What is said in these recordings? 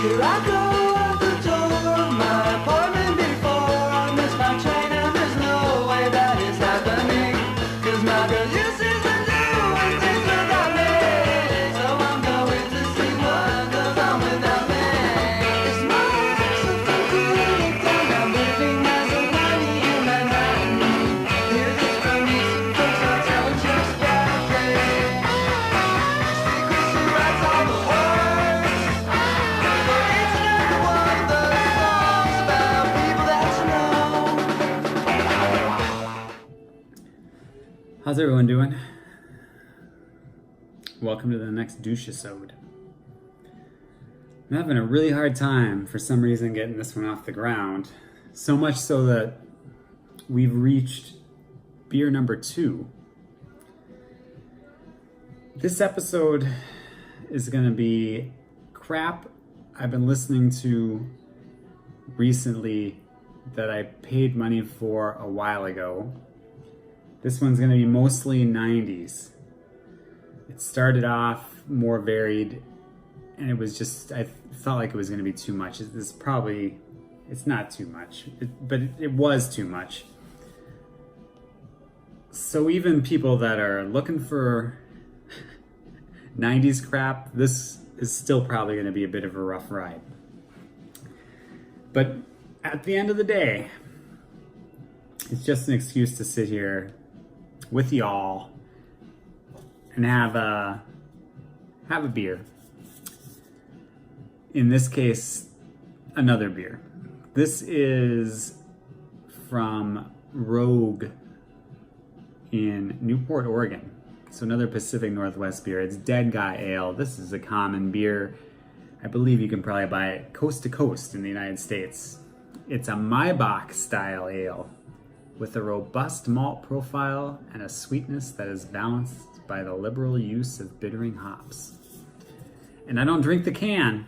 Here I go out the door of my apartment before I miss my train, and there's no way that is happening. 'Cause my girl uses to do things without me. So I'm going to see what goes on without me. It's my something cool down. I'm living as a money in Manhattan. Hear this from me, some folks are telling just about me. Secrets who writes all the words. For each and every one of the songs about people that you know. How's everyone doing? Welcome to the next Douche episode. I'm having a really hard time for some reason getting this one off the ground. So much so that we've reached beer number 2. This episode is going to be crap I've been listening to recently that I paid money for a while ago. This one's going to be mostly 90's. It started off more varied, and it was just, I felt like it was going to be too much. It's not too much, but it was too much. So even people that are looking for 90's crap, this is still probably going to be a bit of a rough ride. But at the end of the day, it's just an excuse to sit here with y'all and have a beer. In this case, another beer. This is from Rogue in Newport, Oregon. So another Pacific Northwest beer. It's Dead Guy Ale. This is a common beer. I believe you can probably buy it coast to coast in the United States. It's a Maibach style ale with a robust malt profile and a sweetness that is balanced by the liberal use of bittering hops. And I don't drink the can,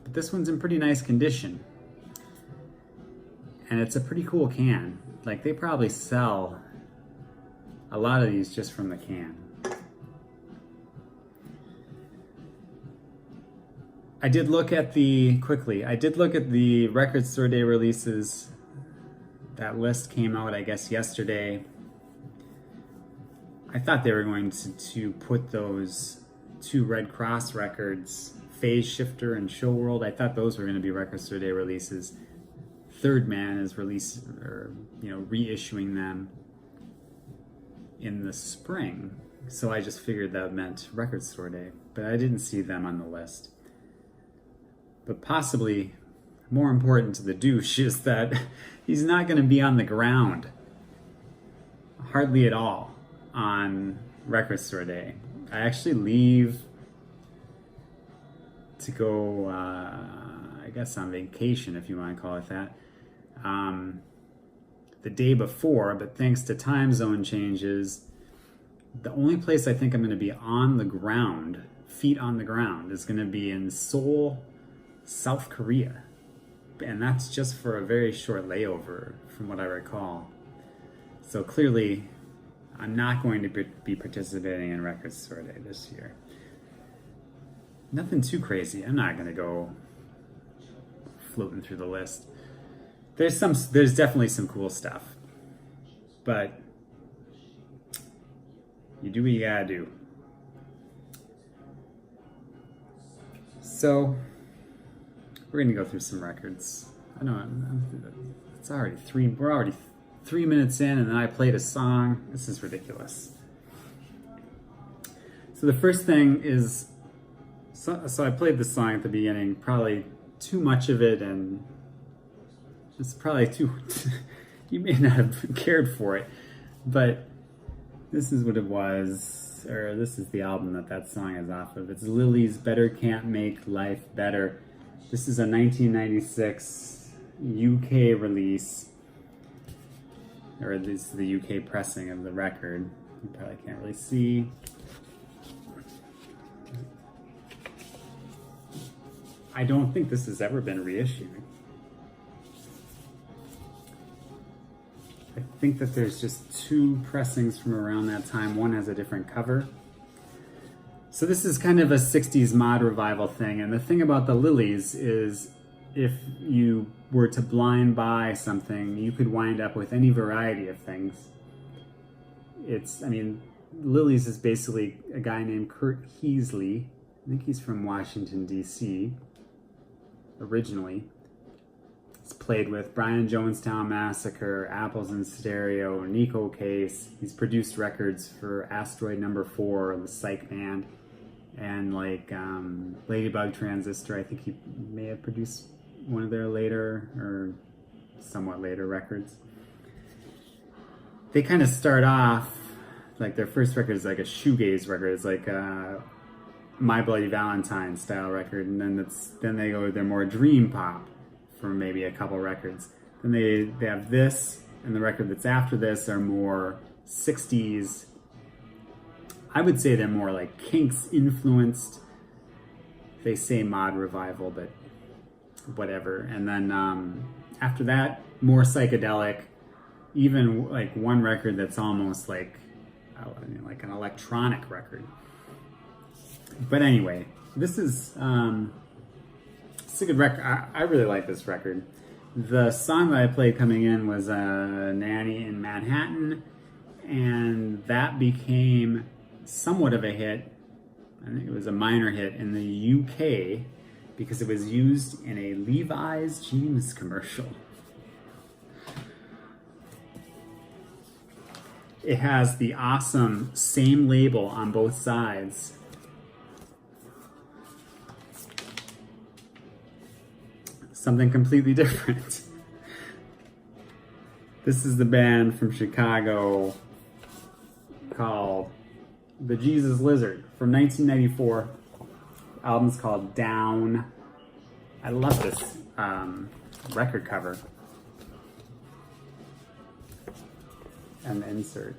but this one's in pretty nice condition. And it's a pretty cool can. Like, they probably sell a lot of these just from the can. I did look at the record store day releases. That list came out, I guess, yesterday. I thought they were going to put those 2 Red Cross records, Phase Shifter and Show World. I thought those were going to be record store day releases. Third Man is reissuing them in the spring. So I just figured that meant record store day, but I didn't see them on the list. But possibly more important to the douche is that he's not going to be on the ground hardly at all on record store day. I actually leave to go, I guess on vacation, if you want to call it that, the day before, but thanks to time zone changes, the only place I think I'm going to be on the ground, feet on the ground, is going to be in Seoul, South Korea. And that's just for a very short layover, from what I recall. So clearly, I'm not going to be participating in Record Store Day this year. Nothing too crazy. I'm not going to go floating through the list. There's definitely some cool stuff, but you do what you gotta do. So we're gonna go through some records. I know it's already we're already 3 minutes in, and then I played a song. This is ridiculous. So the first thing is, so I played the song at the beginning, probably too much of it, and it's probably too, you may not have cared for it, but this is what it was, or this is the album that song is off of. It's Lily's Better Can't Make Life Better. This is a 1996 UK release, or this is the UK pressing of the record. You probably can't really see. I don't think this has ever been reissued. I think that there's just 2 pressings from around that time. One has a different cover. So this is kind of a 60s mod revival thing, and the thing about the Lilies is if you were to blind buy something, you could wind up with any variety of things. I mean, Lilies is basically a guy named Kurt Heasley. I think he's from Washington, D.C. originally. He's played with Brian Jonestown Massacre, Apples in Stereo, Nico Case. He's produced records for Asteroid Number 4, the Psych Band, and like Ladybug Transistor. I think he may have produced one of their later or somewhat later records. They kind of start off like their first record is like a shoegaze record. It's like a My Bloody Valentine style record, and then they go to their more dream pop for maybe a couple records. Then they have this, and the record that's after this are more 60s. I would say they're more like Kinks influenced. They say mod revival, but whatever. And then after that, more psychedelic. Even like one record that's almost like an electronic record. But anyway, this is it's a good record. I really like this record. The song that I played coming in was Nanny in Manhattan, and that became somewhat of a hit. I think it was a minor hit in the UK because it was used in a Levi's jeans commercial. It has the awesome same label on both sides. Something completely different. This is the band from Chicago called The Jesus Lizard from 1994. The album's called Down. I love this record cover. And the insert.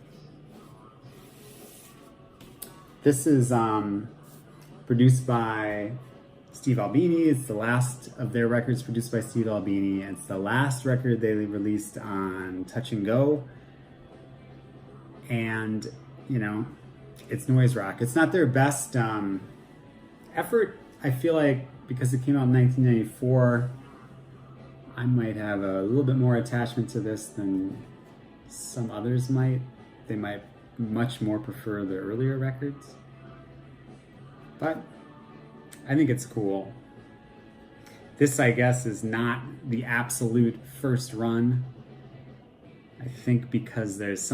This is produced by Steve Albini. It's the last of their records produced by Steve Albini. It's the last record they released on Touch and Go. And, you know, it's noise rock. It's not their best effort. I feel like because it came out in 1994, I might have a little bit more attachment to this than some others might. They might much more prefer the earlier records. But I think it's cool. This, I guess, is not the absolute first run. I think because there's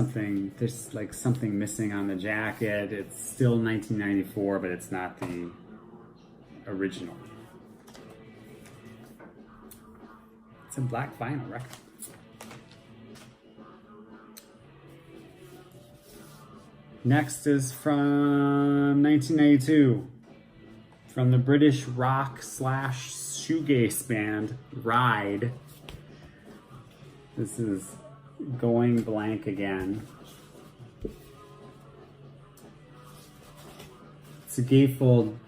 like something missing on the jacket. It's still 1994, but it's not the original. It's a black vinyl record. Next is from 1992, from the British rock / shoegaze band Ride. This is Going Blank Again. It's a gatefold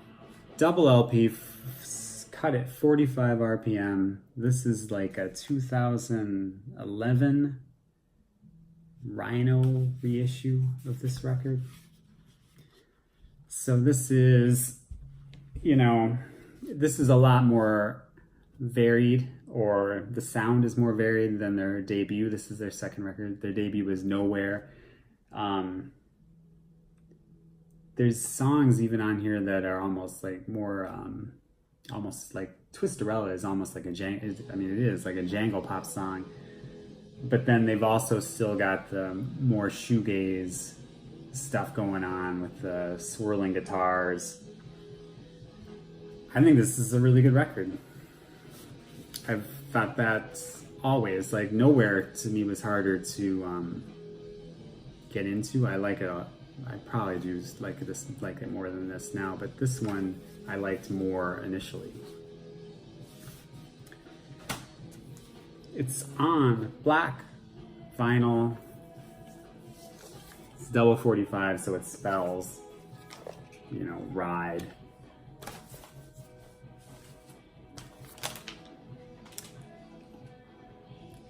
double LP, cut at 45 RPM. This is like a 2011 Rhino reissue of this record. So this is, you know, this is a lot more varied, or the sound is more varied than their debut. This is their second record. Their debut was Nowhere. There's songs even on here that are almost like more, almost like Twisterella is almost like it is like a jangle pop song. But then they've also still got the more shoegaze stuff going on with the swirling guitars. I think this is a really good record. I've thought that always. Like Nowhere to me was harder to get into. I like it. I probably do like it more than this now, but this one I liked more initially. It's on black vinyl. It's double 45, so it spells, you know, Ride.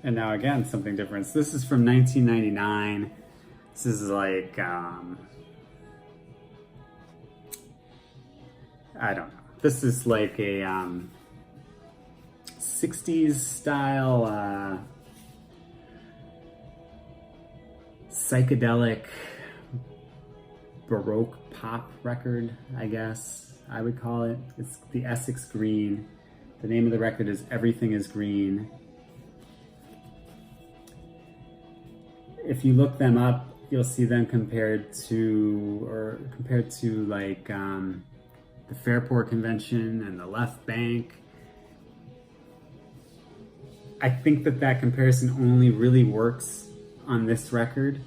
And now again, something different. So this is from 1999. This is like I don't know. This is like a 60s style psychedelic Baroque pop record, I guess I would call it. It's the Essex Green. The name of the record is Everything is Green. If you look them up, you'll see them compared to like the Fairport Convention and the Left Bank. I think that comparison only really works on this record.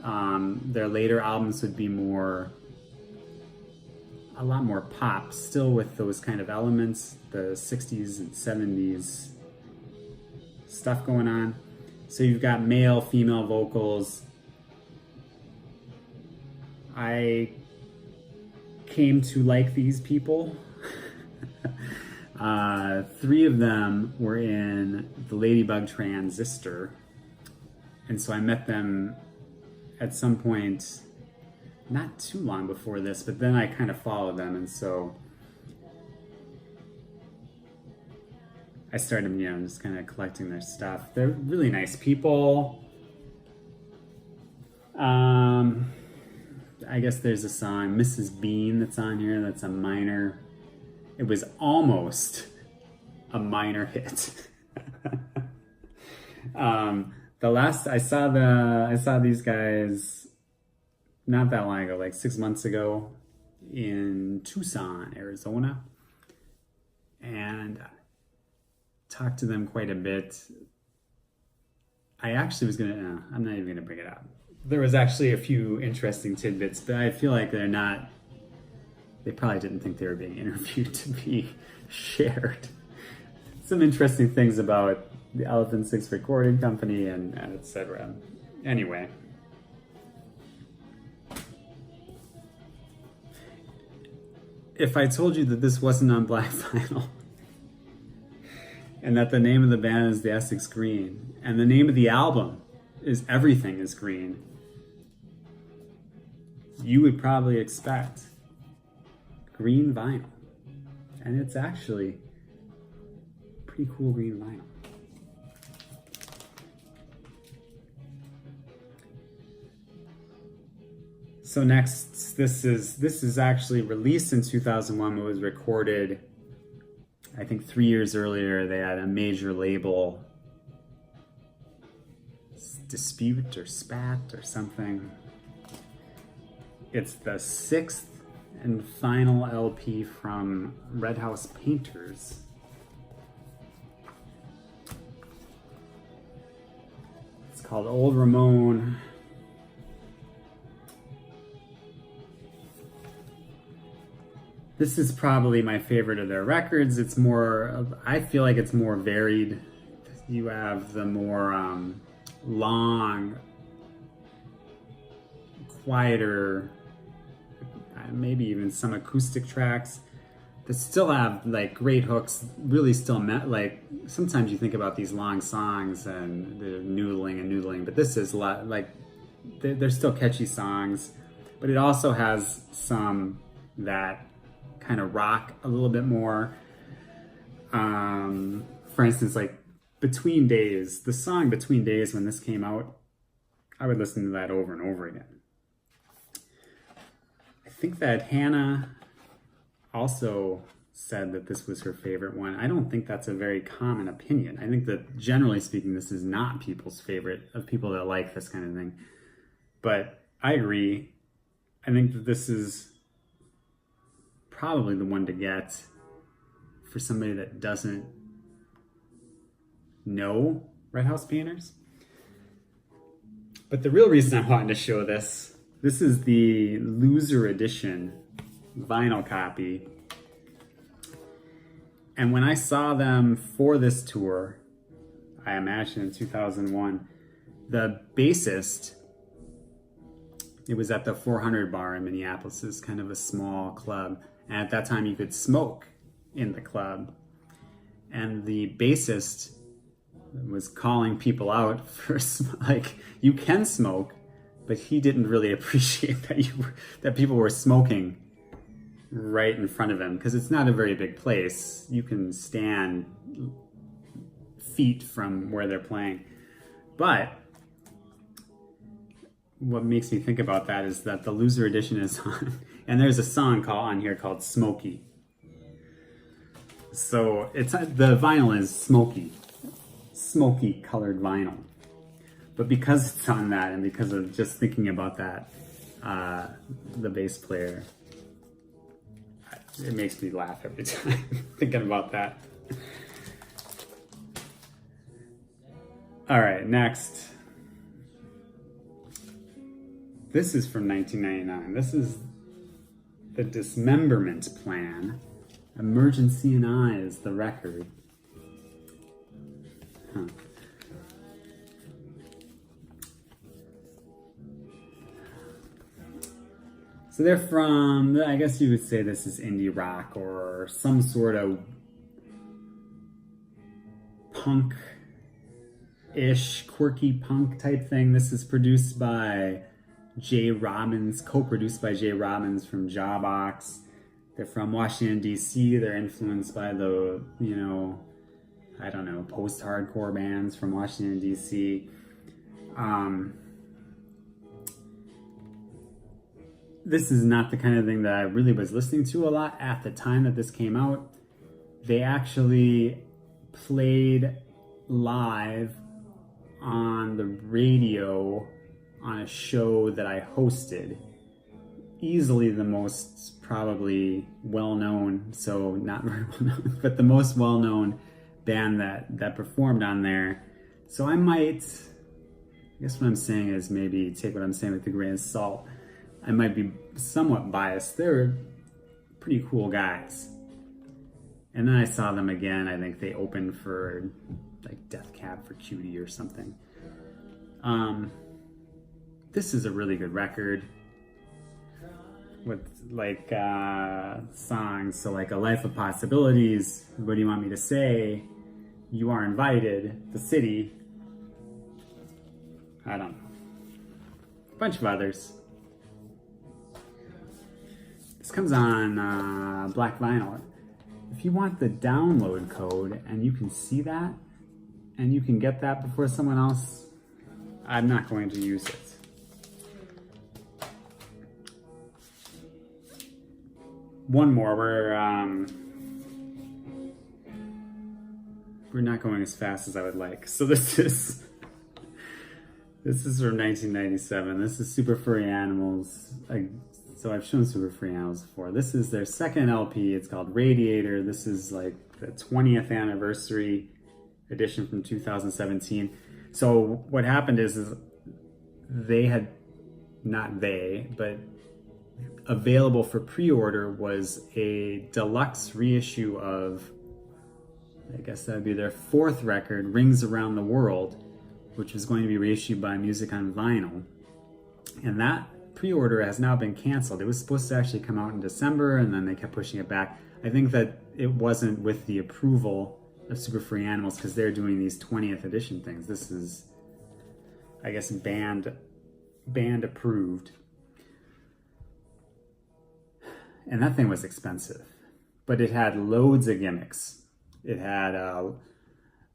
Their later albums would be a lot more pop, still with those kind of elements, the 60s and 70s stuff going on. So you've got male, female vocals. I came to like these people. 3 of them were in the Ladybug Transistor. And so I met them at some point, not too long before this, but then I kind of followed them. And so I started, just kind of collecting their stuff. They're really nice people. I guess there's a song, Mrs. Bean, that's on here. That's a minor. It was almost a minor hit. The last I saw these guys not that long ago, like 6 months ago, in Tucson, Arizona, and talked to them quite a bit. I actually was gonna, I'm not even gonna bring it up. There was actually a few interesting tidbits, but I feel like they probably didn't think they were being interviewed to be shared. Some interesting things about the Elephant Six Recording Company and etc. Anyway. If I told you that this wasn't on black vinyl, and that the name of the band is the Essex Green, and the name of the album is Everything is Green, you would probably expect green vinyl. And it's actually pretty cool green vinyl. So next, this is actually released in 2001, but was recorded, I think 3 years earlier. They had a major label dispute or spat or something. It's the 6th and final LP from Red House Painters. It's called Old Ramon. This is probably my favorite of their records. It's more, I feel like it's more varied. You have the more long, quieter, maybe even some acoustic tracks that still have like great hooks, really still like sometimes you think about these long songs and they're noodling, but this is a lot, like they're still catchy songs, but it also has some that kind of rock a little bit more. For instance, like Between Days, the song Between Days, when this came out, I would listen to that over and over again. I think that Hannah also said that this was her favorite one. I don't think that's a very common opinion. I think that generally speaking, this is not people's favorite of people that like this kind of thing. But I agree. I think that this is probably the one to get for somebody that doesn't know Red House Painters. But the real reason I wanted to show this is the Loser Edition vinyl copy. And when I saw them for this tour, I imagine in 2001, the bassist, it was at the 400 bar in Minneapolis. It's kind of a small club. And at that time you could smoke in the club. And the bassist was calling people out for, like, you can smoke, but he didn't really appreciate that people were smoking right in front of him because it's not a very big place. You can stand feet from where they're playing. But what makes me think about that is that the loser edition is on, and there's a song on here called Smokey. So it's the vinyl is smoky colored vinyl. But because it's on that, and because of just thinking about that, the bass player, it makes me laugh every time thinking about that. All right, next. This is from 1999. This is the Dismemberment Plan. Emergency in Eyes, the record. Huh. So they're from, I guess you would say this is indie rock or some sort of punk-ish, quirky punk type thing. This is produced by Jay Robbins, co-produced by Jay Robbins from Jawbox. They're from Washington, D.C. They're influenced by the, I don't know, post-hardcore bands from Washington, D.C. This is not the kind of thing that I really was listening to a lot at the time that this came out. They actually played live on the radio on a show that I hosted. Easily the most probably well-known, so not very well-known, but the most well-known band that performed on there. So I guess what I'm saying is maybe take what I'm saying with a grain of salt. I might be somewhat biased. They're pretty cool guys. And then I saw them again. I think they opened for like Death Cab for Cutie or something. This is a really good record with like songs. So like A Life of Possibilities, What Do You Want Me to Say, You Are Invited, The City. I don't know. A bunch of others. This comes on black vinyl. If you want the download code and you can see that and you can get that before someone else, I'm not going to use it. One more. We're not going as fast as I would like. So this is from 1997. This is Super Furry Animals. So I've shown Super Furry Animals before. This is their second LP. It's called Radiator. This is like the 20th anniversary edition from 2017. So what happened is they had, not they, but available for pre-order was a deluxe reissue of, I guess that would be their fourth record, Rings Around the World, which was going to be reissued by Music on Vinyl. And that pre-order has now been canceled. It was supposed to actually come out in December, and then they kept pushing it back. I think that it wasn't with the approval of Super Free Animals because they're doing these 20th edition things. This is, I guess, band approved. And that thing was expensive, but it had loads of gimmicks. It had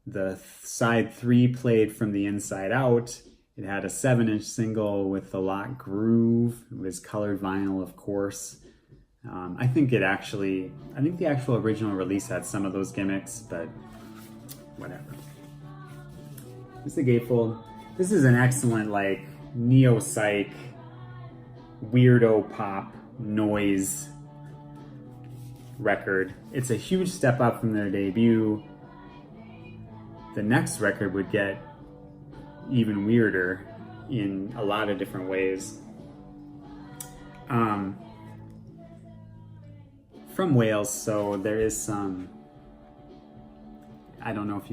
the side 3 played from the inside out. It had a 7-inch single with the lock groove. It was colored vinyl, of course. I think the actual original release had some of those gimmicks, but whatever. It's the gatefold. This is an excellent, like, neo-psych, weirdo pop noise record. It's a huge step up from their debut. The next record would get even weirder in a lot of different ways. From Wales, so there is some, I don't know if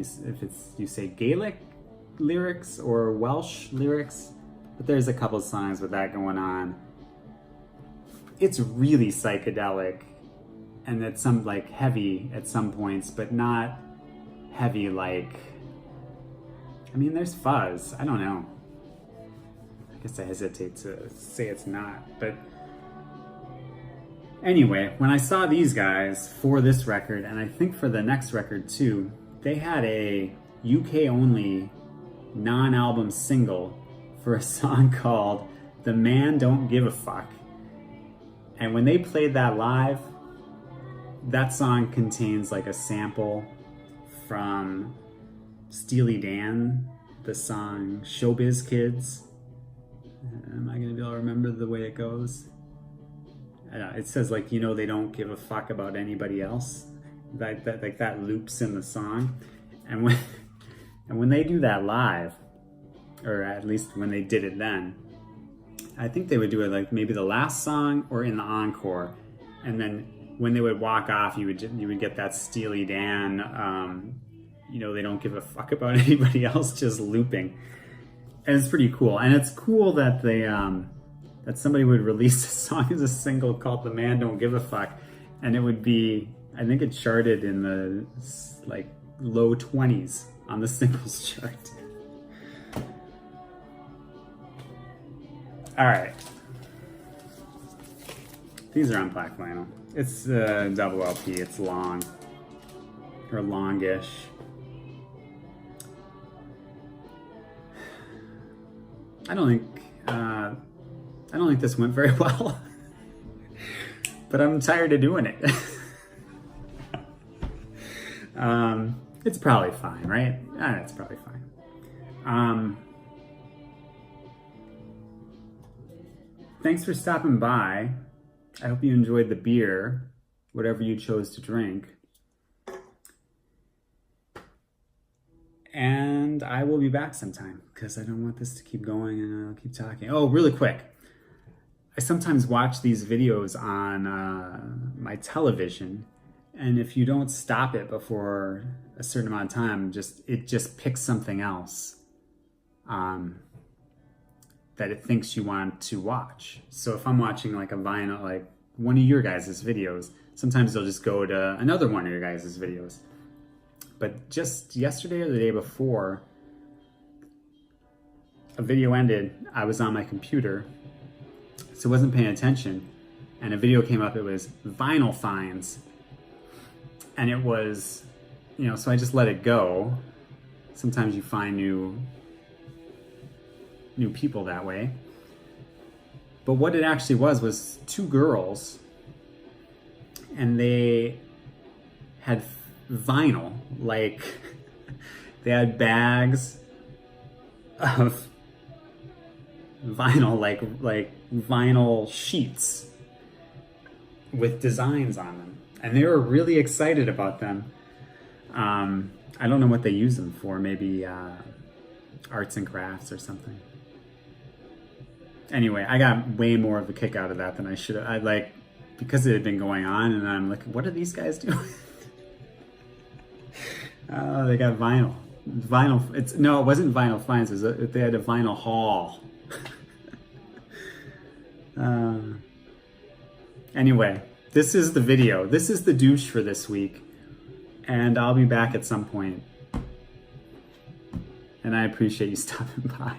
you say Gaelic lyrics or Welsh lyrics, but there's a couple songs with that going on. It's really psychedelic, and it's some like heavy at some points, but not heavy like, I mean, there's fuzz. I don't know. I guess I hesitate to say it's not, but Anyway, when I saw these guys for this record, and I think for the next record too, they had a UK only non-album single for a song called The Man Don't Give a Fuck. And when they played that live, that song contains like a sample from Steely Dan, the song Showbiz Kids. Am I gonna be able to remember the way it goes? It says like, they don't give a fuck about anybody else. That loops in the song. And when they do that live, or at least when they did it then, I think they would do it like maybe the last song or in the encore. And then when they would walk off, you would get that Steely Dan, they don't give a fuck about anybody else, just looping. And it's pretty cool. And it's cool that they that somebody would release a song as a single called The Man Don't Give a Fuck, and it would be, I think it charted in the like low 20s on the singles chart. All right, these are on black vinyl. It's a double LP. It's long, or longish. I don't think this went very well, but I'm tired of doing it. It's probably fine, right? It's probably fine. Thanks for stopping by. I hope you enjoyed the beer, whatever you chose to drink. And I will be back sometime because I don't want this to keep going and I'll keep talking. Oh, really quick. I sometimes watch these videos on my television, and if you don't stop it before a certain amount of time, it just picks something else that it thinks you want to watch. So if I'm watching like a vinyl, like one of your guys' videos, sometimes they'll just go to another one of your guys' videos. But just yesterday or the day before a video ended, I was on my computer, so I wasn't paying attention, and a video came up. It was vinyl finds, and it was, so I just let it go. Sometimes you find new people that way. But what it actually was two girls, and they had vinyl, like they had bags of vinyl, like vinyl sheets with designs on them, and they were really excited about them. I don't know what they use them for, maybe arts and crafts or something. Anyway, I got way more of a kick out of that than I should have. Because it had been going on, and I'm like, what are these guys doing? Oh, they got vinyl. It wasn't vinyl finds. They had a vinyl haul. Anyway, this is the video. This is the douche for this week, and I'll be back at some point. And I appreciate you stopping by.